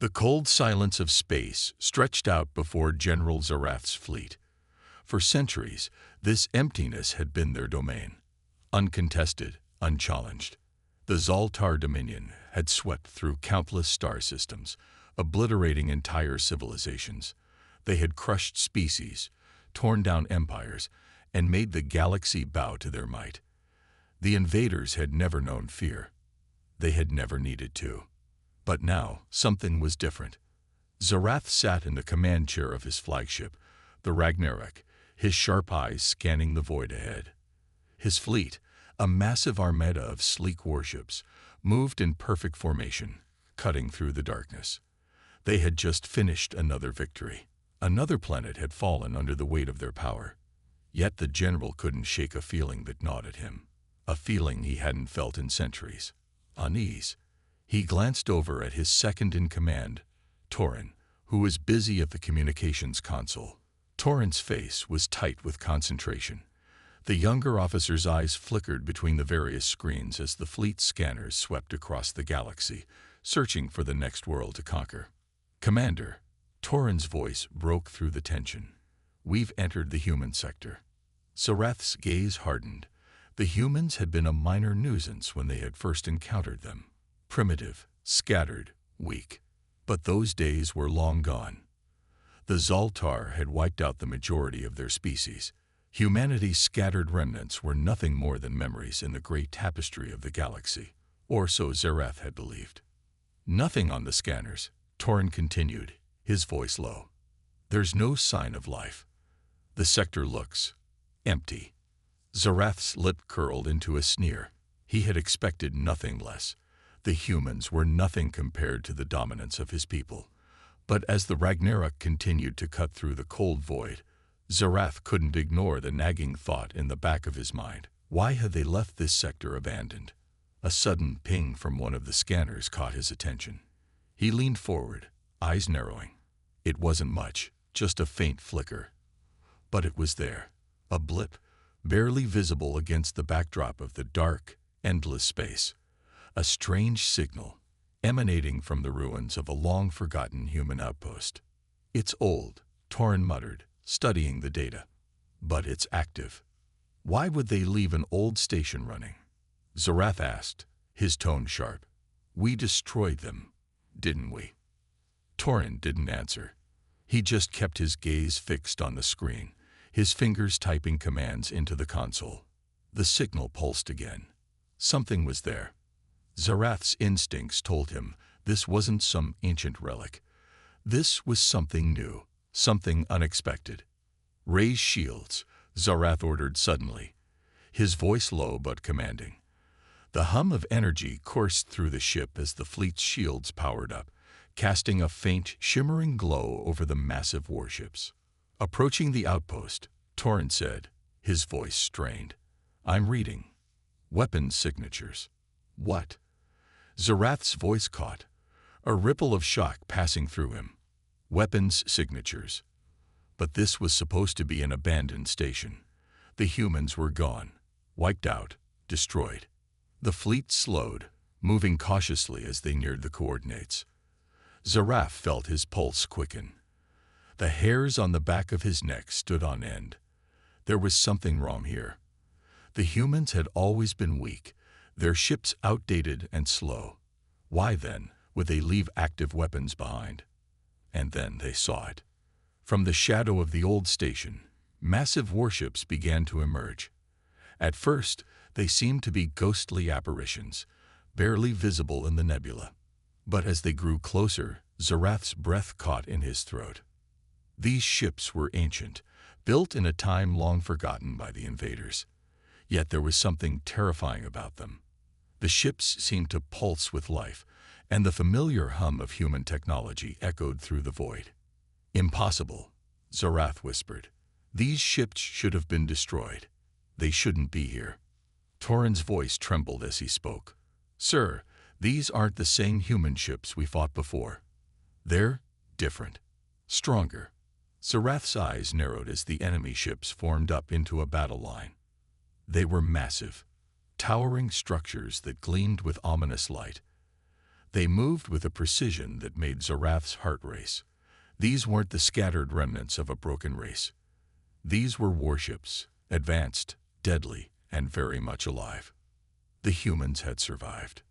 The cold silence of space stretched out before General Zarath's fleet. For centuries, this emptiness had been their domain, uncontested, unchallenged. The Zaltar dominion had swept through countless star systems, obliterating entire civilizations. They had crushed species, torn down empires, and made the galaxy bow to their might. The invaders had never known fear. They had never needed to. But now, something was different. Zarath sat in the command chair of his flagship, the Ragnarok, his sharp eyes scanning the void ahead. His fleet, a massive armada of sleek warships, moved in perfect formation, cutting through the darkness. They had just finished another victory. Another planet had fallen under the weight of their power. Yet the general couldn't shake a feeling that gnawed at him, a feeling he hadn't felt in centuries. Unease. He glanced over at his second-in-command, Torin, who was busy at the communications console. Torin's face was tight with concentration. The younger officer's eyes flickered between the various screens as the fleet scanners swept across the galaxy, searching for the next world to conquer. "Commander," Torin's voice broke through the tension. "We've entered the human sector." Zarath's gaze hardened. The humans had been a minor nuisance when they had first encountered them. Primitive, scattered, weak. But those days were long gone. The Zaltar had wiped out the majority of their species. Humanity's scattered remnants were nothing more than memories in the great tapestry of the galaxy, or so Zarath had believed. "Nothing on the scanners," Torin continued, his voice low. "There's no sign of life. The sector looks empty." Zarath's lip curled into a sneer. He had expected nothing less. The humans were nothing compared to the dominance of his people. But as the Ragnarok continued to cut through the cold void, Zarath couldn't ignore the nagging thought in the back of his mind. Why had they left this sector abandoned? A sudden ping from one of the scanners caught his attention. He leaned forward, eyes narrowing. It wasn't much, just a faint flicker. But it was there, a blip, barely visible against the backdrop of the dark, endless space. A strange signal, emanating from the ruins of a long-forgotten human outpost. "It's old," Torin muttered, studying the data. "But it's active. Why would they leave an old station running?" Zarath asked, his tone sharp. "We destroyed them, didn't we?" Torin didn't answer. He just kept his gaze fixed on the screen, his fingers typing commands into the console. The signal pulsed again. Something was there. Zarath's instincts told him this wasn't some ancient relic. This was something new, something unexpected. "Raise shields," Zarath ordered suddenly, his voice low but commanding. The hum of energy coursed through the ship as the fleet's shields powered up, casting a faint, shimmering glow over the massive warships. Approaching the outpost, Torin said, his voice strained. "I'm reading. Weapons signatures." "What?" Zarath's voice caught, a ripple of shock passing through him. "Weapons signatures." But this was supposed to be an abandoned station. The humans were gone, wiped out, destroyed. The fleet slowed, moving cautiously as they neared the coordinates. Zarath felt his pulse quicken. The hairs on the back of his neck stood on end. There was something wrong here. The humans had always been weak, their ships outdated and slow. Why then would they leave active weapons behind? And then they saw it. From the shadow of the old station, massive warships began to emerge. At first, they seemed to be ghostly apparitions, barely visible in the nebula. But as they grew closer, Zarath's breath caught in his throat. These ships were ancient, built in a time long forgotten by the invaders. Yet there was something terrifying about them. The ships seemed to pulse with life, and the familiar hum of human technology echoed through the void. "Impossible," Zarath whispered. "These ships should have been destroyed. They shouldn't be here." Torin's voice trembled as he spoke. "Sir, these aren't the same human ships we fought before. They're different, stronger." Zarath's eyes narrowed as the enemy ships formed up into a battle line. They were massive, towering structures that gleamed with ominous light. They moved with a precision that made Zarath's heart race. These weren't the scattered remnants of a broken race. These were warships, advanced, deadly, and very much alive. The humans had survived.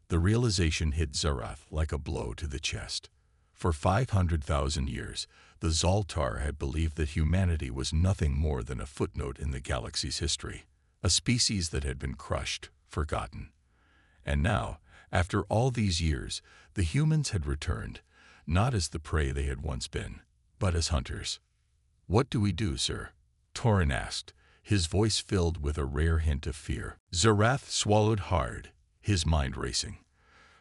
The realization hit Zarath like a blow to the chest. For 500,000 years, the Zoltar had believed that humanity was nothing more than a footnote in the galaxy's history, a species that had been crushed, forgotten. And now, after all these years, the humans had returned, not as the prey they had once been, but as hunters. "What do we do, sir?" Torin asked, his voice filled with a rare hint of fear. Zarath swallowed hard, his mind racing.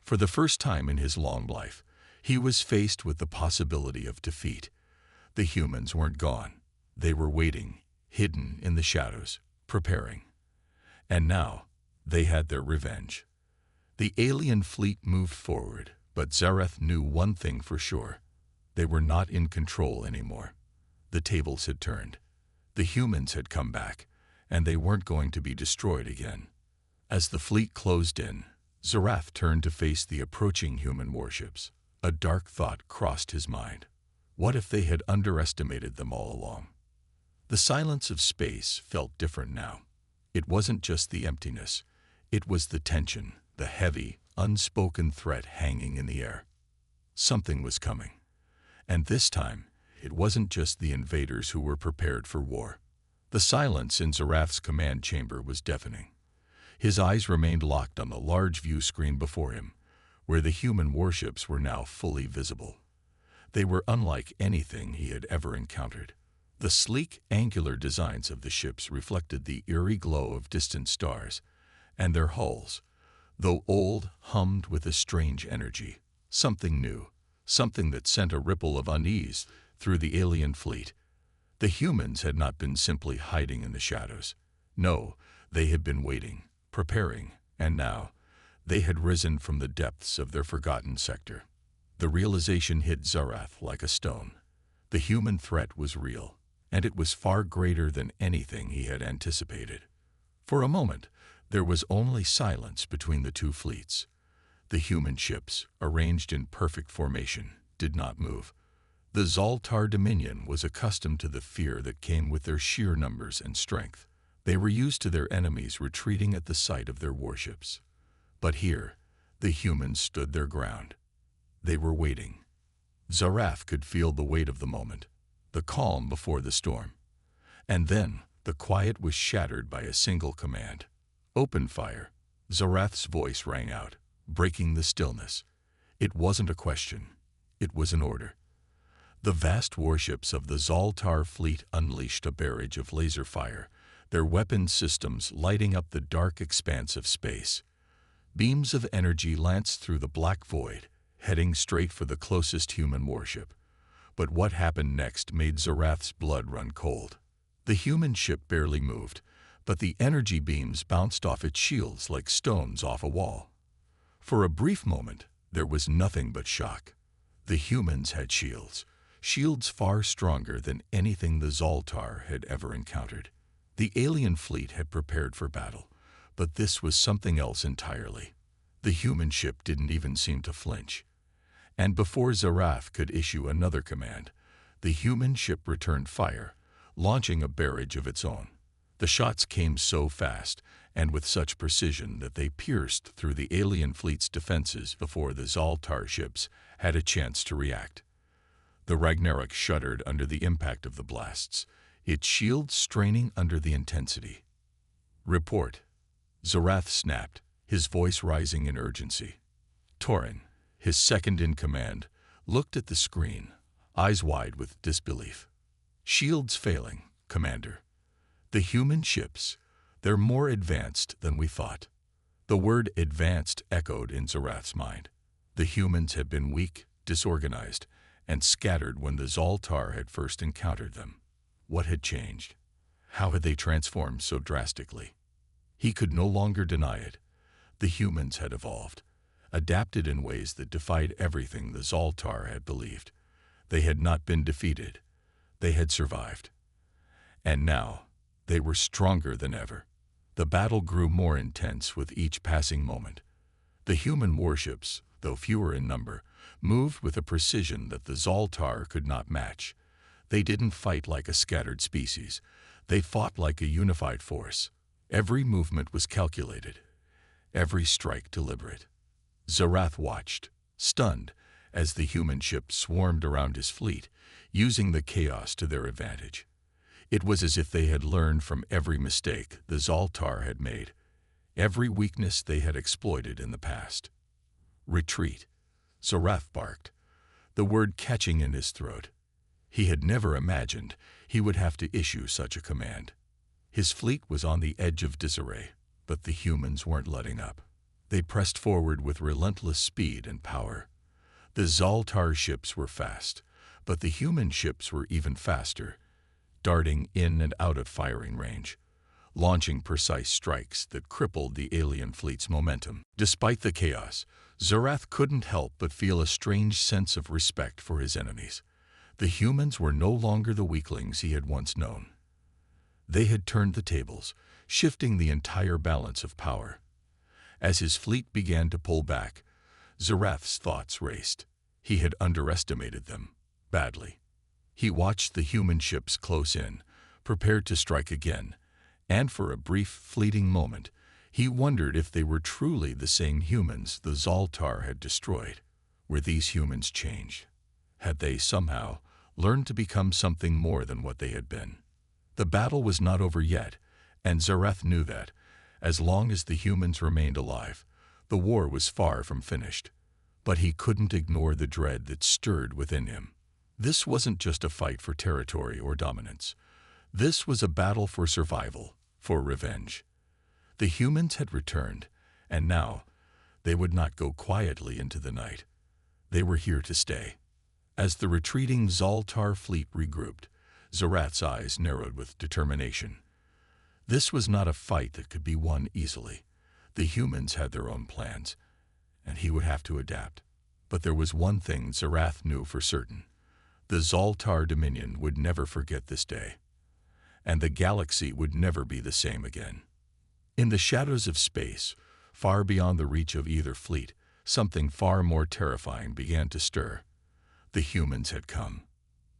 For the first time in his long life, he was faced with the possibility of defeat. The humans weren't gone. They were waiting, hidden in the shadows, preparing. And now, they had their revenge. The alien fleet moved forward, but Zarath knew one thing for sure. They were not in control anymore. The tables had turned. The humans had come back, and they weren't going to be destroyed again. As the fleet closed in, Zarath turned to face the approaching human warships. A dark thought crossed his mind. What if they had underestimated them all along? The silence of space felt different now. It wasn't just the emptiness. It was the tension, the heavy, unspoken threat hanging in the air. Something was coming. And this time, it wasn't just the invaders who were prepared for war. The silence in Zarath's command chamber was deafening. His eyes remained locked on the large view screen before him, where the human warships were now fully visible. They were unlike anything he had ever encountered. The sleek, angular designs of the ships reflected the eerie glow of distant stars, and their hulls, though old, hummed with a strange energy. Something new, something that sent a ripple of unease through the alien fleet. The humans had not been simply hiding in the shadows. No, they had been waiting, preparing, and now, they had risen from the depths of their forgotten sector. The realization hit Zarath like a stone. The human threat was real, and it was far greater than anything he had anticipated. For a moment, there was only silence between the two fleets. The human ships, arranged in perfect formation, did not move. The Zoltar Dominion was accustomed to the fear that came with their sheer numbers and strength. They were used to their enemies retreating at the sight of their warships. But here, the humans stood their ground. They were waiting. Zarath could feel the weight of the moment, the calm before the storm. And then, the quiet was shattered by a single command. "Open fire." Zarath's voice rang out, breaking the stillness. It wasn't a question. It was an order. The vast warships of the Zoltar fleet unleashed a barrage of laser fire, their weapon systems lighting up the dark expanse of space. Beams of energy lanced through the black void, heading straight for the closest human warship. But what happened next made Zarath's blood run cold. The human ship barely moved, but the energy beams bounced off its shields like stones off a wall. For a brief moment, there was nothing but shock. The humans had shields, shields far stronger than anything the Zoltar had ever encountered. The alien fleet had prepared for battle, but this was something else entirely. The human ship didn't even seem to flinch. And before Zarath could issue another command, the human ship returned fire, launching a barrage of its own. The shots came so fast and with such precision that they pierced through the alien fleet's defenses before the Zoltar ships had a chance to react. The Ragnarok shuddered under the impact of the blasts, its shields straining under the intensity. "Report." Zarath snapped, his voice rising in urgency. Torin, his second in command, looked at the screen, eyes wide with disbelief. "Shields failing, Commander. The human ships, they're more advanced than we thought." The word advanced echoed in Zarath's mind. The humans had been weak, disorganized, and scattered when the Zoltar had first encountered them. What had changed? How had they transformed so drastically? He could no longer deny it. The humans had evolved, adapted in ways that defied everything the Zoltar had believed. They had not been defeated. They had survived. And now, they were stronger than ever. The battle grew more intense with each passing moment. The human warships, though fewer in number, moved with a precision that the Zoltar could not match. They didn't fight like a scattered species. They fought like a unified force. Every movement was calculated, every strike deliberate. Zarath watched, stunned, as the human ships swarmed around his fleet, using the chaos to their advantage. It was as if they had learned from every mistake the Zoltar had made, every weakness they had exploited in the past. Retreat, Zarath barked, the word catching in his throat. He had never imagined he would have to issue such a command. His fleet was on the edge of disarray, but the humans weren't letting up. They pressed forward with relentless speed and power. The Zoltar ships were fast, but the human ships were even faster, darting in and out of firing range, launching precise strikes that crippled the alien fleet's momentum. Despite the chaos, Zarath couldn't help but feel a strange sense of respect for his enemies. The humans were no longer the weaklings he had once known. They had turned the tables, shifting the entire balance of power. As his fleet began to pull back, Zarath's thoughts raced. He had underestimated them, badly. He watched the human ships close in, prepared to strike again, and for a brief, fleeting moment, he wondered if they were truly the same humans the Zoltar had destroyed. Were these humans changed? Had they somehow learned to become something more than what they had been? The battle was not over yet, and Zarath knew that, as long as the humans remained alive, the war was far from finished. But he couldn't ignore the dread that stirred within him. This wasn't just a fight for territory or dominance. This was a battle for survival, for revenge. The humans had returned, and now they would not go quietly into the night. They were here to stay. As the retreating Zoltar fleet regrouped, Zarath's eyes narrowed with determination. This was not a fight that could be won easily. The humans had their own plans, and he would have to adapt. But there was one thing Zarath knew for certain. The Zoltar Dominion would never forget this day, and the galaxy would never be the same again. In the shadows of space, far beyond the reach of either fleet, something far more terrifying began to stir. The humans had come.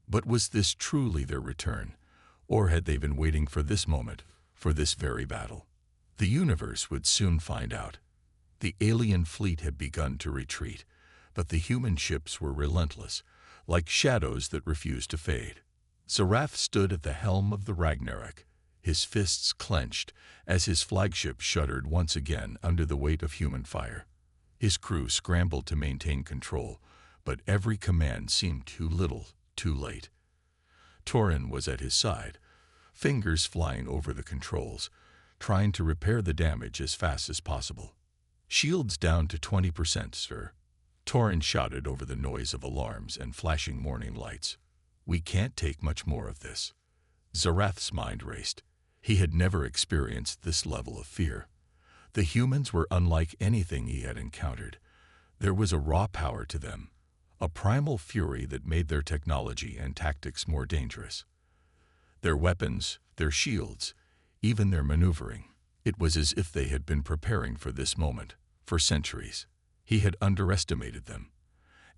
But was this truly their return, or had they been waiting for this moment, for this very battle? The universe would soon find out. The alien fleet had begun to retreat, but the human ships were relentless, like shadows that refused to fade. Zarath stood at the helm of the Ragnarok, his fists clenched as his flagship shuddered once again under the weight of human fire. His crew scrambled to maintain control, but every command seemed too little, too late. Torin was at his side, fingers flying over the controls, trying to repair the damage as fast as possible. "Shields down to 20%, sir," Torin shouted over the noise of alarms and flashing warning lights. "We can't take much more of this." Zarath's mind raced. He had never experienced this level of fear. The humans were unlike anything he had encountered. There was a raw power to them, a primal fury that made their technology and tactics more dangerous. Their weapons, their shields, even their maneuvering. It was as if they had been preparing for this moment, for centuries. He had underestimated them,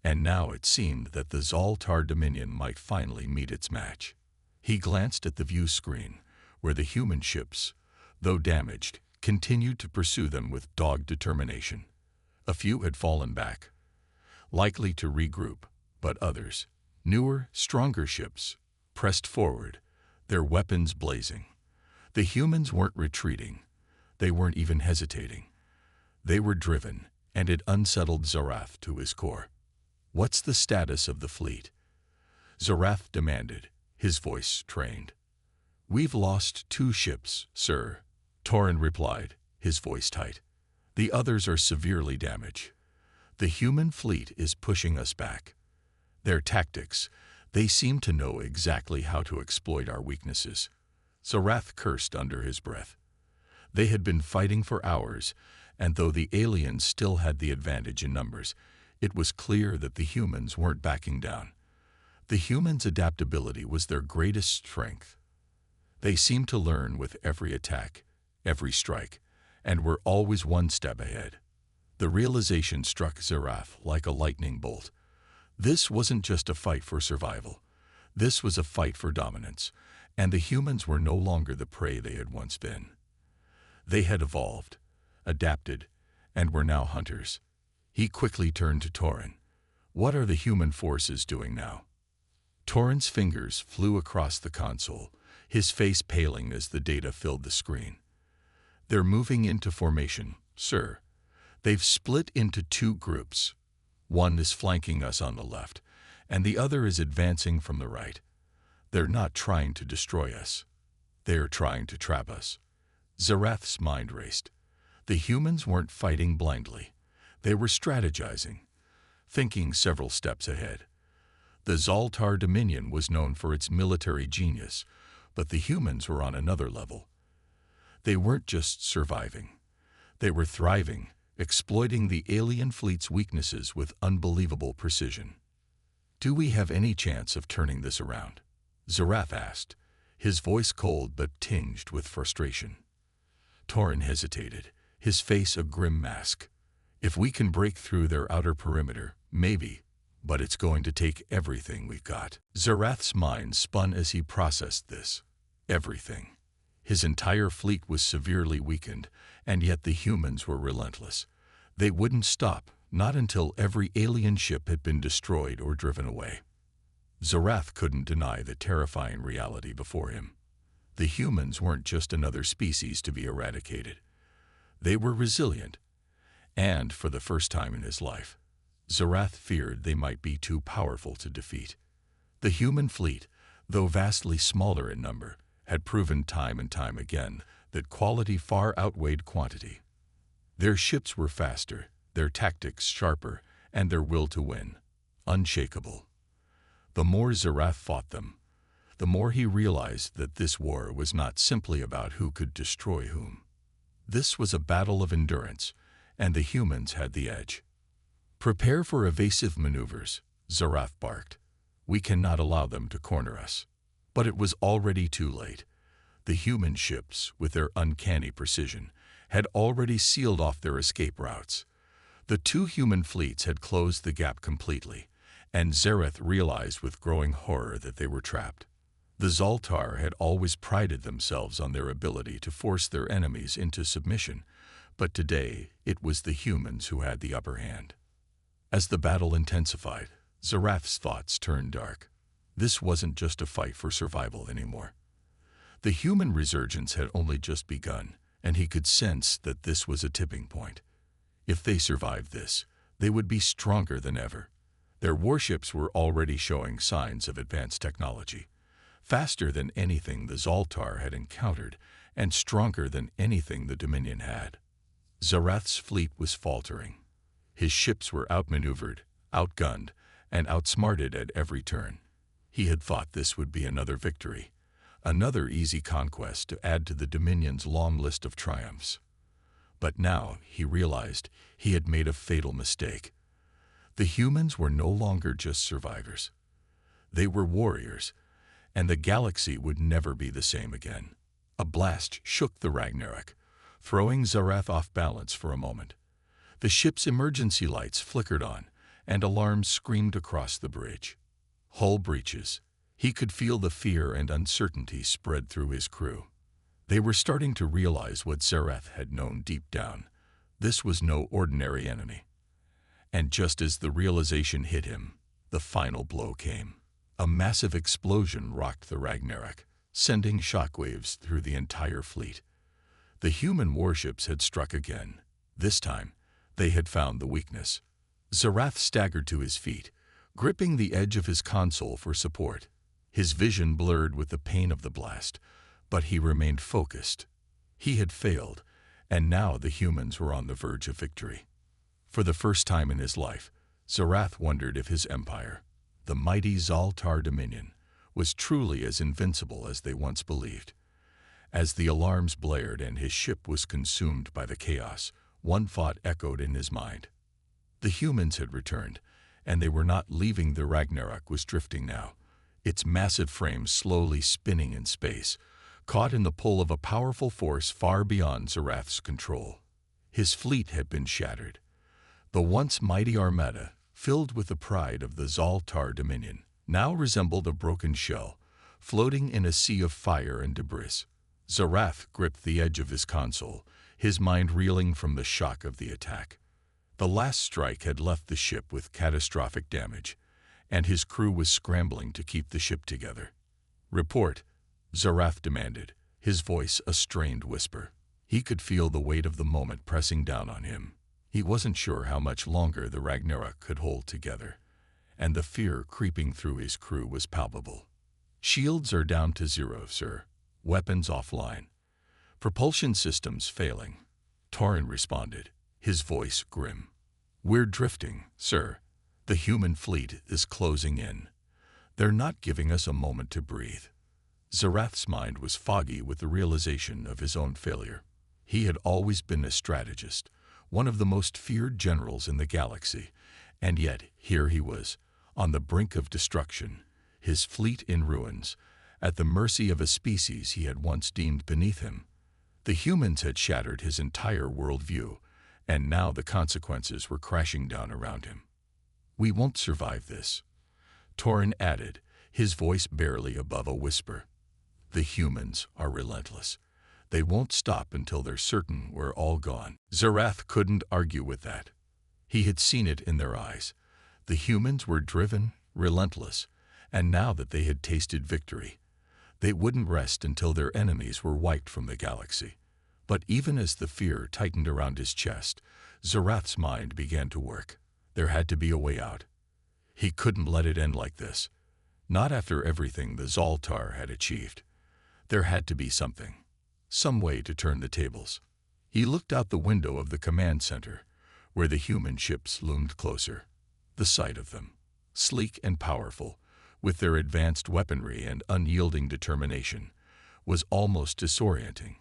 and now it seemed that the Zoltar Dominion might finally meet its match. He glanced at the view screen, where the human ships, though damaged, continued to pursue them with dogged determination. A few had fallen back, likely to regroup, but others, newer, stronger ships, pressed forward, their weapons blazing. The humans weren't retreating. They weren't even hesitating. They were driven, and it unsettled Zarath to his core. "What's the status of the fleet?" Zarath demanded, his voice trained. "We've lost 2 ships, sir," Torin replied, his voice tight. "The others are severely damaged. The human fleet is pushing us back. Their tactics, they seem to know exactly how to exploit our weaknesses." Zarath cursed under his breath. They had been fighting for hours, and though the aliens still had the advantage in numbers, it was clear that the humans weren't backing down. The humans' adaptability was their greatest strength. They seemed to learn with every attack, every strike, and were always one step ahead. The realization struck Zarath like a lightning bolt. This wasn't just a fight for survival. This was a fight for dominance, and the humans were no longer the prey they had once been. They had evolved, adapted, and were now hunters. He quickly turned to Torin. What are the human forces doing now? Torin's fingers flew across the console, his face paling as the data filled the screen. They're moving into formation, sir. They've split into two groups. One is flanking us on the left, and the other is advancing from the right. They're not trying to destroy us. They're trying to trap us. Zarath's mind raced. The humans weren't fighting blindly. They were strategizing, thinking several steps ahead. The Zaltar Dominion was known for its military genius, but the humans were on another level. They weren't just surviving. They were thriving, exploiting the alien fleet's weaknesses with unbelievable precision. Do we have any chance of turning this around? Zarath asked, his voice cold but tinged with frustration. Torin hesitated, his face a grim mask. If we can break through their outer perimeter, maybe, but it's going to take everything we've got. Zarath's mind spun as he processed this. Everything. His entire fleet was severely weakened, and yet the humans were relentless. They wouldn't stop, not until every alien ship had been destroyed or driven away. Zarath couldn't deny the terrifying reality before him. The humans weren't just another species to be eradicated. They were resilient, and for the first time in his life, Zarath feared they might be too powerful to defeat. The human fleet, though vastly smaller in number, had proven time and time again that quality far outweighed quantity. Their ships were faster, their tactics sharper, and their will to win unshakable. The more Zarath fought them, the more he realized that this war was not simply about who could destroy whom. This was a battle of endurance, and the humans had the edge. Prepare for evasive maneuvers, Zarath barked. We cannot allow them to corner us. But it was already too late. The human ships, with their uncanny precision, had already sealed off their escape routes. The two human fleets had closed the gap completely, and Zarath realized with growing horror that they were trapped. The Zaltar had always prided themselves on their ability to force their enemies into submission, but today it was the humans who had the upper hand. As the battle intensified, Zarath's thoughts turned dark. This wasn't just a fight for survival anymore. The human resurgence had only just begun, and he could sense that this was a tipping point. If they survived this, they would be stronger than ever. Their warships were already showing signs of advanced technology, faster than anything the Zaltar had encountered, and stronger than anything the Dominion had. Zarath's fleet was faltering. His ships were outmaneuvered, outgunned, and outsmarted at every turn. He had thought this would be another victory, another easy conquest to add to the Dominion's long list of triumphs. But now he realized he had made a fatal mistake. The humans were no longer just survivors. They were warriors, and the galaxy would never be the same again. A blast shook the Ragnarok, throwing Zarath off balance for a moment. The ship's emergency lights flickered on, and alarms screamed across the bridge. Hull breaches. He could feel the fear and uncertainty spread through his crew. They were starting to realize what Zarath had known deep down. This was no ordinary enemy. And just as the realization hit him, the final blow came. A massive explosion rocked the Ragnarok, sending shockwaves through the entire fleet. The human warships had struck again. This time, they had found the weakness. Zarath staggered to his feet, gripping the edge of his console for support. His vision blurred with the pain of the blast, but he remained focused. He had failed, and now the humans were on the verge of victory. For the first time in his life, Zarath wondered if his empire, the mighty Zaltar Dominion, was truly as invincible as they once believed. As the alarms blared and his ship was consumed by the chaos, one thought echoed in his mind. The humans had returned, and they were not leaving. The Ragnarok was drifting now, its massive frame slowly spinning in space, caught in the pull of a powerful force far beyond Zarath's control. His fleet had been shattered, The once mighty armada, filled with the pride of the Zaltar Dominion, now resembled a broken shell, floating in a sea of fire and debris. Zarath gripped the edge of his console, his mind reeling from the shock of the attack. The last strike had left the ship with catastrophic damage, and his crew was scrambling to keep the ship together. "Report," Zarath demanded, his voice a strained whisper. He could feel the weight of the moment pressing down on him. He wasn't sure how much longer the Ragnarok could hold together, and the fear creeping through his crew was palpable. "Shields are down to 0, sir. Weapons offline. Propulsion systems failing," Torin responded, his voice grim. "We're drifting, sir. The human fleet is closing in. They're not giving us a moment to breathe." Zarath's mind was foggy with the realization of his own failure. He had always been a strategist, one of the most feared generals in the galaxy, and yet here he was, on the brink of destruction, his fleet in ruins, at the mercy of a species he had once deemed beneath him. The humans had shattered his entire worldview, and now the consequences were crashing down around him. "We won't survive this," Torin added, his voice barely above a whisper. "The humans are relentless. They won't stop until they're certain we're all gone." Zarath couldn't argue with that. He had seen it in their eyes. The humans were driven, relentless, and now that they had tasted victory, they wouldn't rest until their enemies were wiped from the galaxy. But even as the fear tightened around his chest, Zarath's mind began to work. There had to be a way out. He couldn't let it end like this. Not after everything the Zaltar had achieved. There had to be something. Some way to turn the tables. He looked out the window of the command center, where the human ships loomed closer. The sight of them, sleek and powerful, with their advanced weaponry and unyielding determination, was almost disorienting.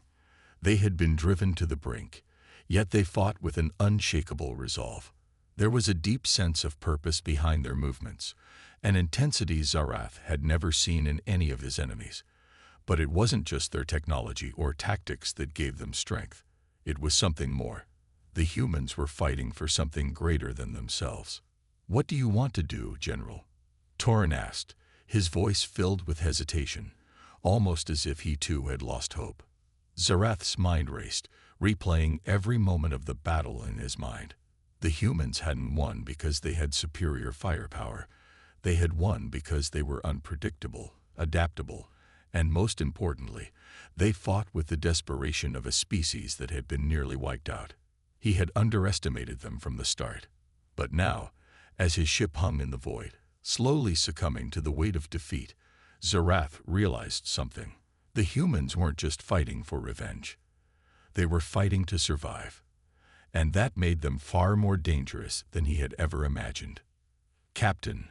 They had been driven to the brink, yet they fought with an unshakable resolve. There was a deep sense of purpose behind their movements, an intensity Zarath had never seen in any of his enemies. But it wasn't just their technology or tactics that gave them strength. It was something more. The humans were fighting for something greater than themselves. "What do you want to do, General?" Torin asked, his voice filled with hesitation, almost as if he too had lost hope. Zarath's mind raced, replaying every moment of the battle in his mind. The humans hadn't won because they had superior firepower. They had won because they were unpredictable, adaptable, and most importantly, they fought with the desperation of a species that had been nearly wiped out. He had underestimated them from the start. But now, as his ship hung in the void, slowly succumbing to the weight of defeat, Zarath realized something. The humans weren't just fighting for revenge. They were fighting to survive. And that made them far more dangerous than he had ever imagined. "Captain,"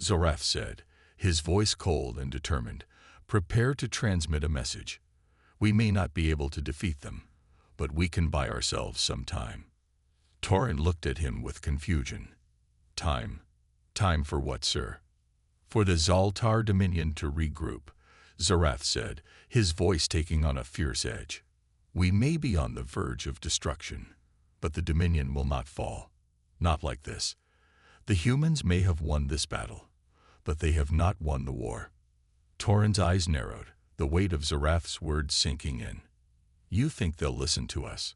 Zarath said, his voice cold and determined, "prepare to transmit a message. We may not be able to defeat them, but we can buy ourselves some time." Torin looked at him with confusion. "Time? Time for what, sir?" "For the Zaltar Dominion to regroup," Zarath said, his voice taking on a fierce edge. "We may be on the verge of destruction, but the Dominion will not fall. Not like this. The humans may have won this battle, but they have not won the war." Torin's eyes narrowed, the weight of Zarath's words sinking in. "You think they'll listen to us?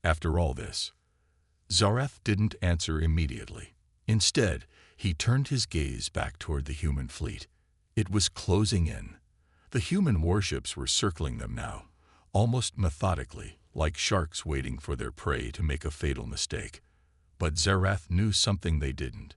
After all this?" Zarath didn't answer immediately. Instead, he turned his gaze back toward the human fleet. It was closing in. The human warships were circling them now, almost methodically, like sharks waiting for their prey to make a fatal mistake. But Zarath knew something they didn't.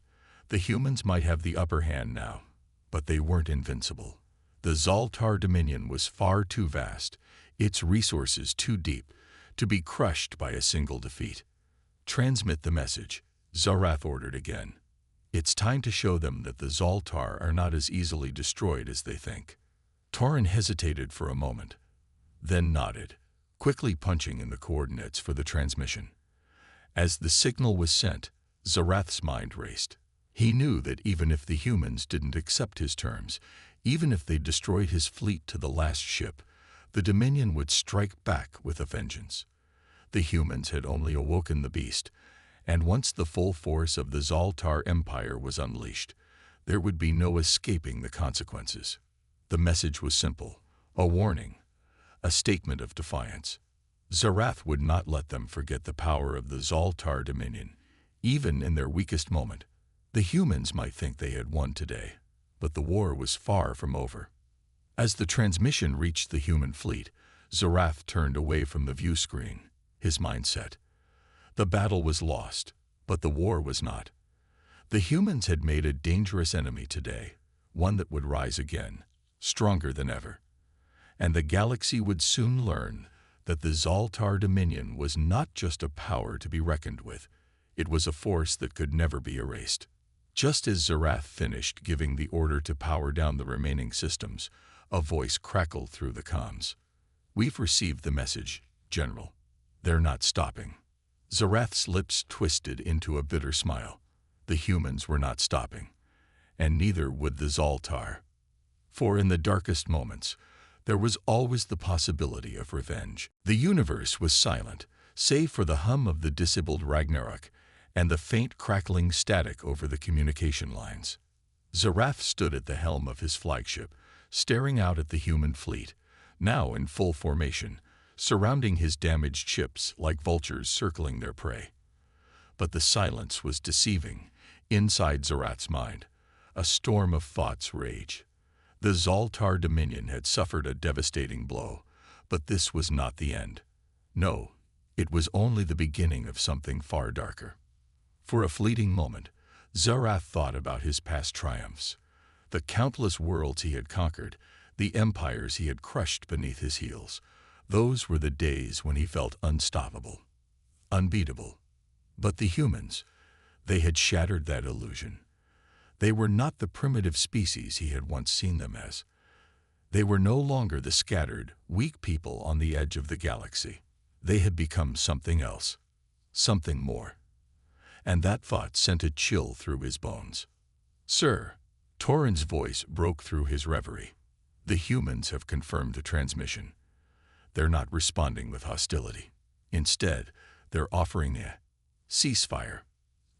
The humans might have the upper hand now, but they weren't invincible. The Zaltar Dominion was far too vast, its resources too deep, to be crushed by a single defeat. "Transmit the message," Zarath ordered again. "It's time to show them that the Zaltar are not as easily destroyed as they think." Torin hesitated for a moment, then nodded, quickly punching in the coordinates for the transmission. As the signal was sent, Zarath's mind raced. He knew that even if the humans didn't accept his terms, even if they destroyed his fleet to the last ship, the Dominion would strike back with a vengeance. The humans had only awoken the beast, And once the full force of the Zoltar Empire was unleashed, there would be no escaping the consequences. The message was simple, a warning, a statement of defiance. Zarath would not let them forget the power of the Zoltar Dominion, even in their weakest moment. The humans might think they had won today, but the war was far from over. As the transmission reached the human fleet, Zarath turned away from the view screen, his mind set. The battle was lost, but the war was not. The humans had made a dangerous enemy today, one that would rise again, stronger than ever. And the galaxy would soon learn that the Zoltar Dominion was not just a power to be reckoned with, it was a force that could never be erased. Just as Zarath finished giving the order to power down the remaining systems, a voice crackled through the comms. "We've received the message, General. They're not stopping." Zarath's lips twisted into a bitter smile. The humans were not stopping, and neither would the Zoltar. For in the darkest moments, there was always the possibility of revenge. The universe was silent, save for the hum of the disabled Ragnarok and the faint crackling static over the communication lines. Zarath stood at the helm of his flagship, staring out at the human fleet, now in full formation, surrounding his damaged ships like vultures circling their prey. But the silence was deceiving. Inside Zarath's mind, a storm of thoughts raged. The Zoltar Dominion had suffered a devastating blow, but this was not the end. No, it was only the beginning of something far darker. For a fleeting moment, Zarath thought about his past triumphs, the countless worlds he had conquered, the empires he had crushed beneath his heels. Those were the days when he felt unstoppable, unbeatable. But the humans, they had shattered that illusion. They were not the primitive species he had once seen them as. They were no longer the scattered, weak people on the edge of the galaxy. They had become something else, something more. And that thought sent a chill through his bones. "Sir," Torin's voice broke through his reverie. "The humans have confirmed the transmission. They're not responding with hostility. Instead, they're offering a ceasefire."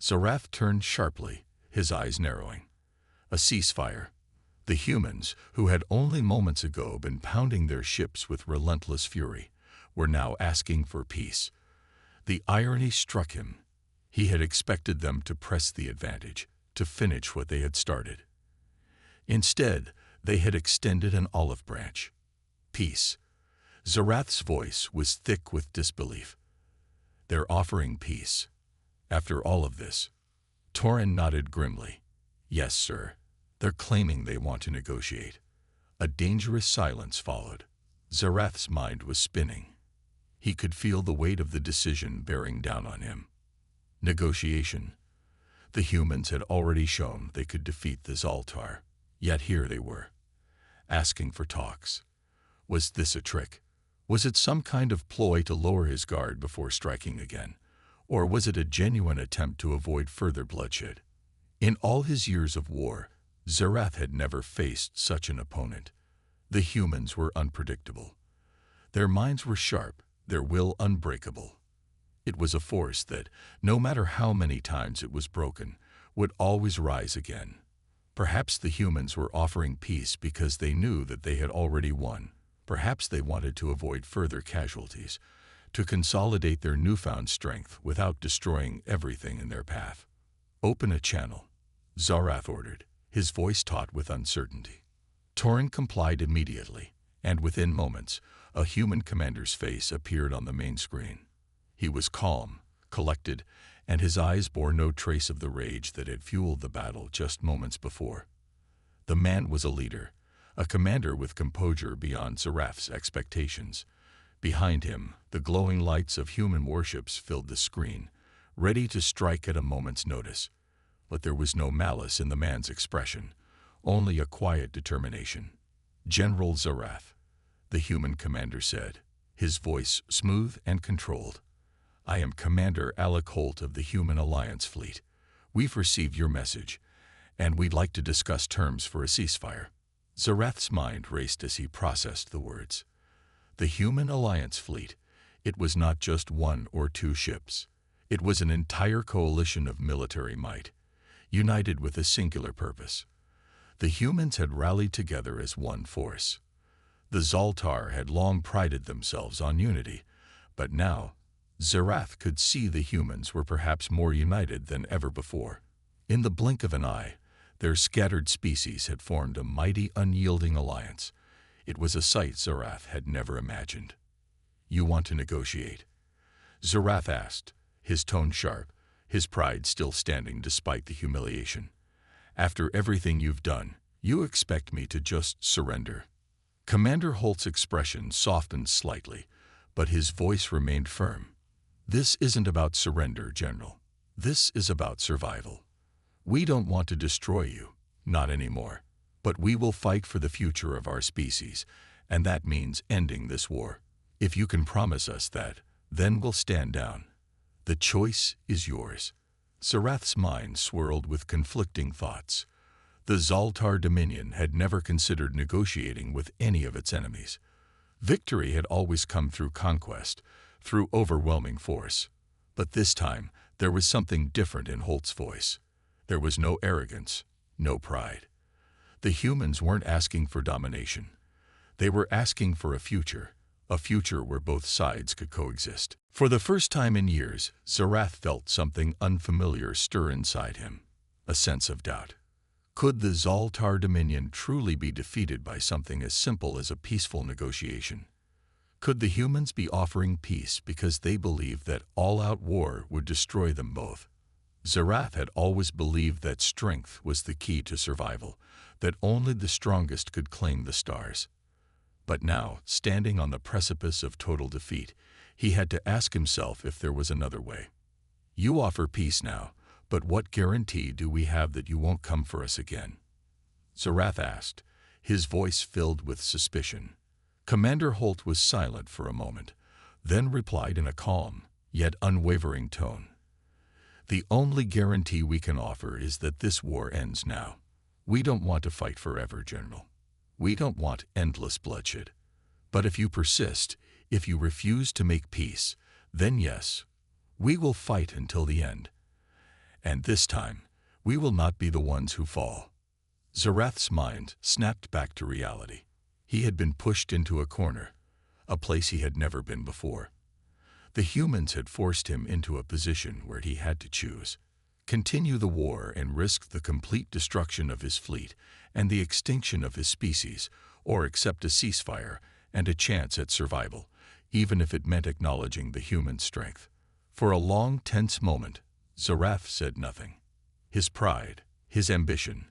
Zarath turned sharply, his eyes narrowing. A ceasefire. The humans, who had only moments ago been pounding their ships with relentless fury, were now asking for peace. The irony struck him. He had expected them to press the advantage, to finish what they had started. Instead, they had extended an olive branch. Peace. Zarath's voice was thick with disbelief. "They're offering peace. After all of this?" Torin nodded grimly. "Yes, sir. They're claiming they want to negotiate." A dangerous silence followed. Zarath's mind was spinning. He could feel the weight of the decision bearing down on him. Negotiation. The humans had already shown they could defeat the Zoltar. Yet here they were, asking for talks. Was this a trick? Was it some kind of ploy to lower his guard before striking again? Or was it a genuine attempt to avoid further bloodshed? In all his years of war, Zarath had never faced such an opponent. The humans were unpredictable. Their minds were sharp, their will unbreakable. It was a force that, no matter how many times it was broken, would always rise again. Perhaps the humans were offering peace because they knew that they had already won. Perhaps they wanted to avoid further casualties, to consolidate their newfound strength without destroying everything in their path. "Open a channel," Zarath ordered, his voice taut with uncertainty. Torin complied immediately, and within moments, a human commander's face appeared on the main screen. He was calm, collected, and his eyes bore no trace of the rage that had fueled the battle just moments before. The man was a leader, a commander with composure beyond Zarath's expectations. Behind him, the glowing lights of human warships filled the screen, ready to strike at a moment's notice. But there was no malice in the man's expression, only a quiet determination. "General Zarath," the human commander said, his voice smooth and controlled. "I am Commander Alec Holt of the Human Alliance Fleet. We've received your message, and we'd like to discuss terms for a ceasefire." Zarath's mind raced as he processed the words. The Human Alliance Fleet, it was not just one or two ships. It was an entire coalition of military might, united with a singular purpose. The humans had rallied together as one force. The Zoltar had long prided themselves on unity, but now Zerath could see the humans were perhaps more united than ever before. In the blink of an eye, their scattered species had formed a mighty, unyielding alliance. It was a sight Zerath had never imagined. "You want to negotiate?" Zerath asked, his tone sharp, his pride still standing despite the humiliation. "After everything you've done, you expect me to just surrender?" Commander Holt's expression softened slightly, but his voice remained firm. "This isn't about surrender, General. This is about survival. We don't want to destroy you, not anymore. But we will fight for the future of our species, and that means ending this war. If you can promise us that, then we'll stand down. The choice is yours." Zerath's mind swirled with conflicting thoughts. The Zoltar Dominion had never considered negotiating with any of its enemies. Victory had always come through conquest, through overwhelming force. But this time, there was something different in Holt's voice. There was no arrogance, no pride. The humans weren't asking for domination. They were asking for a future where both sides could coexist. For the first time in years, Zerath felt something unfamiliar stir inside him, a sense of doubt. Could the Zoltar Dominion truly be defeated by something as simple as a peaceful negotiation? Could the humans be offering peace because they believed that all-out war would destroy them both? Zerath had always believed that strength was the key to survival, that only the strongest could claim the stars. But now, standing on the precipice of total defeat, he had to ask himself if there was another way. "You offer peace now, but what guarantee do we have that you won't come for us again?" Zerath asked, his voice filled with suspicion. Commander Holt was silent for a moment, then replied in a calm, yet unwavering tone. "The only guarantee we can offer is that this war ends now. We don't want to fight forever, General. We don't want endless bloodshed. But if you persist, if you refuse to make peace, then yes, we will fight until the end. And this time, we will not be the ones who fall." Zerath's mind snapped back to reality. He had been pushed into a corner, a place he had never been before. The humans had forced him into a position where he had to choose: continue the war and risk the complete destruction of his fleet and the extinction of his species, or accept a ceasefire and a chance at survival, even if it meant acknowledging the human strength. For a long, tense moment, Zerath said nothing. His pride, his ambition,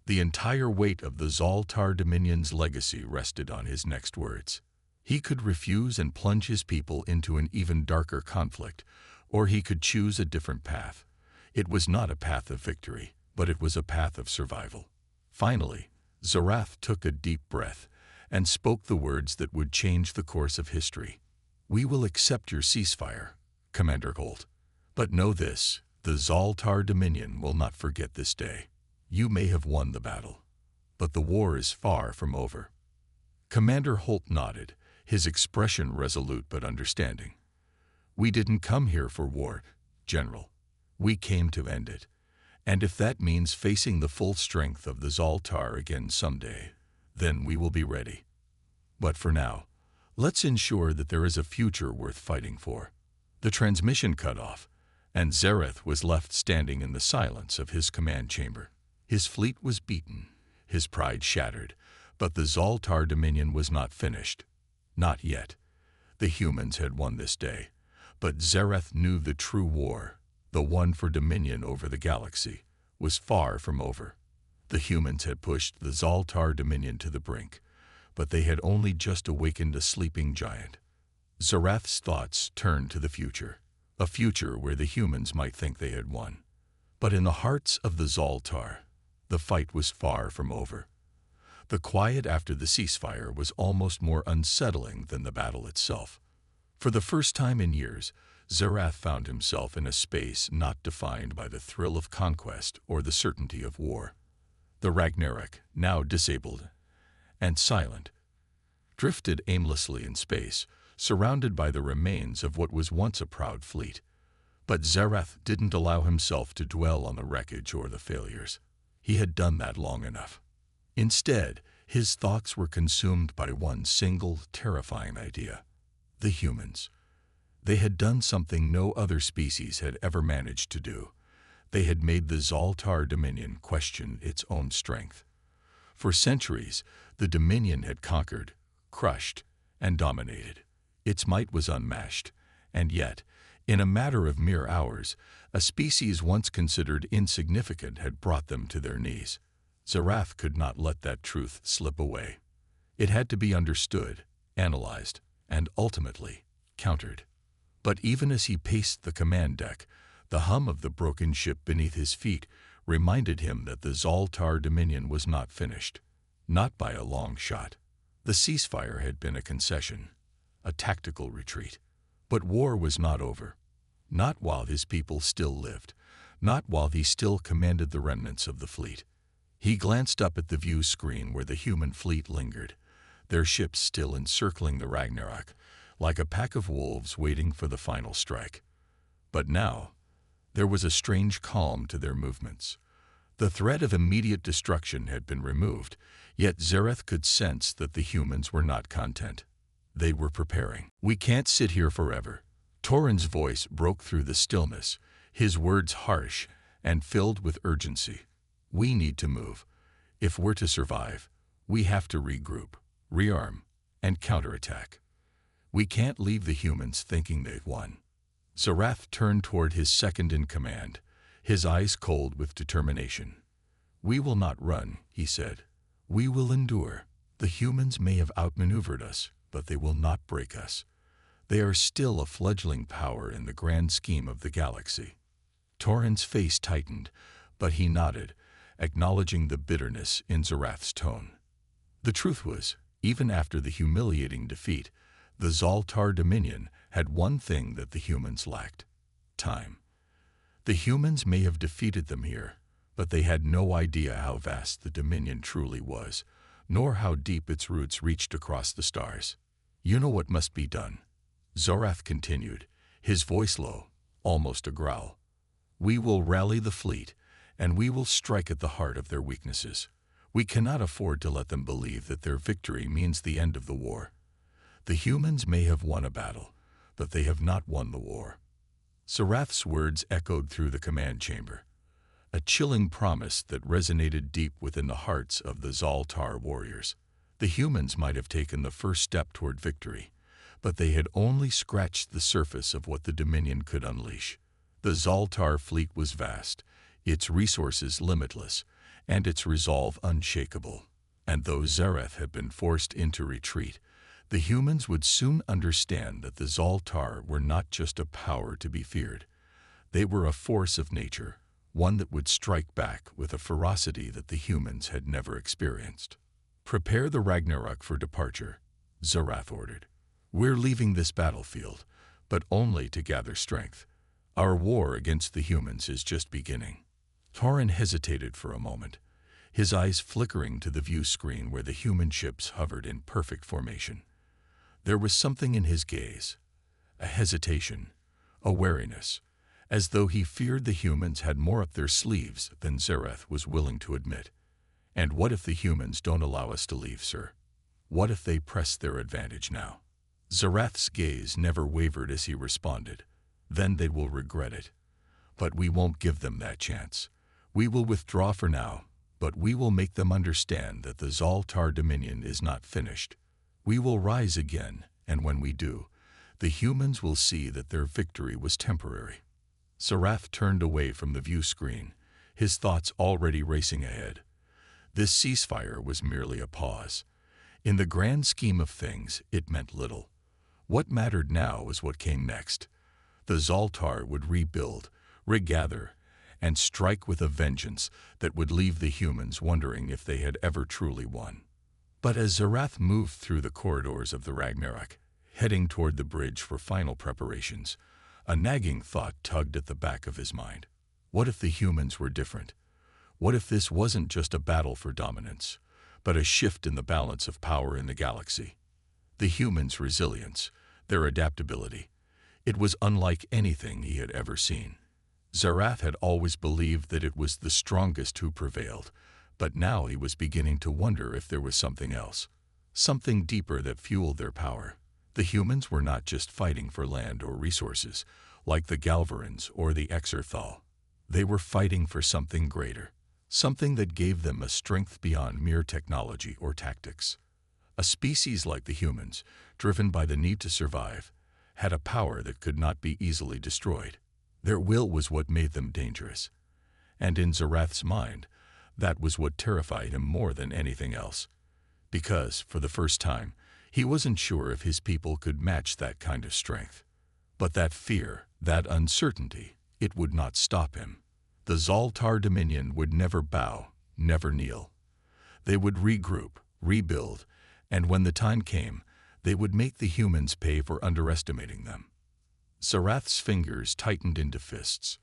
the entire weight of the Zoltar Dominion's legacy rested on his next words. He could refuse and plunge his people into an even darker conflict, or he could choose a different path. It was not a path of victory, but it was a path of survival. Finally, Zerath took a deep breath and spoke the words that would change the course of history. "We will accept your ceasefire, Commander Holt. But know this, the Zoltar Dominion will not forget this day. You may have won the battle, but the war is far from over." Commander Holt nodded, his expression resolute but understanding. "We didn't come here for war, General. We came to end it. And if that means facing the full strength of the Zoltar again someday, then we will be ready. But for now, let's ensure that there is a future worth fighting for." The transmission cut off, and Zerath was left standing in the silence of his command chamber. His fleet was beaten, his pride shattered, but the Zoltar Dominion was not finished. Not yet. The humans had won this day, but Zerath knew the true war, the one for dominion over the galaxy, was far from over. The humans had pushed the Zoltar Dominion to the brink, but they had only just awakened a sleeping giant. Zerath's thoughts turned to the future, a future where the humans might think they had won. But in the hearts of the Zoltar, the fight was far from over. The quiet after the ceasefire was almost more unsettling than the battle itself. For the first time in years, Zerath found himself in a space not defined by the thrill of conquest or the certainty of war. The Ragnarok, now disabled and silent, drifted aimlessly in space, surrounded by the remains of what was once a proud fleet. But Zerath didn't allow himself to dwell on the wreckage or the failures. He had done that long enough. Instead, his thoughts were consumed by one single, terrifying idea. The humans. They had done something no other species had ever managed to do. They had made the Zoltar Dominion question its own strength. For centuries, the Dominion had conquered, crushed, and dominated. Its might was unmatched, and yet, in a matter of mere hours, a species once considered insignificant had brought them to their knees. Zerath could not let that truth slip away. It had to be understood, analyzed, and ultimately countered. But even as he paced the command deck, the hum of the broken ship beneath his feet reminded him that the Zoltar Dominion was not finished. Not by a long shot. The ceasefire had been a concession, a tactical retreat. But war was not over. Not while his people still lived. Not while he still commanded the remnants of the fleet. He glanced up at the view screen where the human fleet lingered, their ships still encircling the Ragnarok, like a pack of wolves waiting for the final strike. But now, there was a strange calm to their movements. The threat of immediate destruction had been removed, yet Zerath could sense that the humans were not content. They were preparing. "We can't sit here forever." Torin's voice broke through the stillness, his words harsh and filled with urgency. "We need to move. If we're to survive, we have to regroup, rearm, and counterattack. We can't leave the humans thinking they've won." Zerath turned toward his second-in-command, his eyes cold with determination. "We will not run," he said. "We will endure. The humans may have outmaneuvered us, but they will not break us. They are still a fledgling power in the grand scheme of the galaxy." Torin's face tightened, but he nodded, acknowledging the bitterness in Zerath's tone. The truth was, even after the humiliating defeat, the Zoltar Dominion had one thing that the humans lacked: time. The humans may have defeated them here, but they had no idea how vast the Dominion truly was, nor how deep its roots reached across the stars. "You know what must be done," Zerath continued, his voice low, almost a growl. "We will rally the fleet, and we will strike at the heart of their weaknesses. We cannot afford to let them believe that their victory means the end of the war. The humans may have won a battle, but they have not won the war." Zerath's words echoed through the command chamber, a chilling promise that resonated deep within the hearts of the Zoltar warriors. The humans might have taken the first step toward victory, but they had only scratched the surface of what the Dominion could unleash. The Zoltar fleet was vast, its resources limitless, and its resolve unshakable. And though Zerath had been forced into retreat, the humans would soon understand that the Zoltar were not just a power to be feared. They were a force of nature, one that would strike back with a ferocity that the humans had never experienced. "Prepare the Ragnarok for departure," Zerath ordered. "We're leaving this battlefield, but only to gather strength. Our war against the humans is just beginning." Torin hesitated for a moment, his eyes flickering to the view screen where the human ships hovered in perfect formation. There was something in his gaze, a hesitation, a wariness, as though he feared the humans had more up their sleeves than Zerath was willing to admit. "And what if the humans don't allow us to leave, sir? What if they press their advantage now?" Zerath's gaze never wavered as he responded. "Then they will regret it. But we won't give them that chance. We will withdraw for now, but we will make them understand that the Zoltar Dominion is not finished. We will rise again, and when we do, the humans will see that their victory was temporary." Zerath turned away from the view screen, his thoughts already racing ahead. This ceasefire was merely a pause. In the grand scheme of things, it meant little. What mattered now was what came next. The Zoltar would rebuild, regather, and strike with a vengeance that would leave the humans wondering if they had ever truly won. But as Zerath moved through the corridors of the Ragnarok, heading toward the bridge for final preparations, a nagging thought tugged at the back of his mind. What if the humans were different? What if this wasn't just a battle for dominance, but a shift in the balance of power in the galaxy? The humans' resilience, their adaptability, It was unlike anything he had ever seen. Zarath had always believed that it was the strongest who prevailed, but now he was beginning to wonder if there was something else, something deeper that fueled their power. The humans were not just fighting for land or resources, like the Galvarans or the Exerthal. They were fighting for something greater, something that gave them a strength beyond mere technology or tactics. A species like the humans, driven by the need to survive, had a power that could not be easily destroyed. Their will was what made them dangerous. And in Zarath's mind, that was what terrified him more than anything else. Because, for the first time, he wasn't sure if his people could match that kind of strength. But that fear, that uncertainty, it would not stop him. The Zaltar Dominion would never bow, never kneel. They would regroup, rebuild, and when the time came, they would make the humans pay for underestimating them. Zarath's fingers tightened into fists.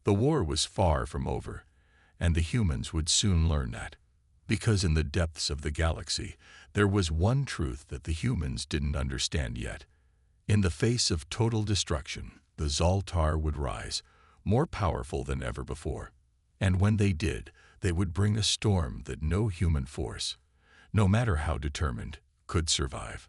The war was far from over, and the humans would soon learn that. Because in the depths of the galaxy, there was one truth that the humans didn't understand yet. In the face of total destruction, the Zaltar would rise, more powerful than ever before. And when they did, they would bring a storm that no human force, no matter how determined, could survive.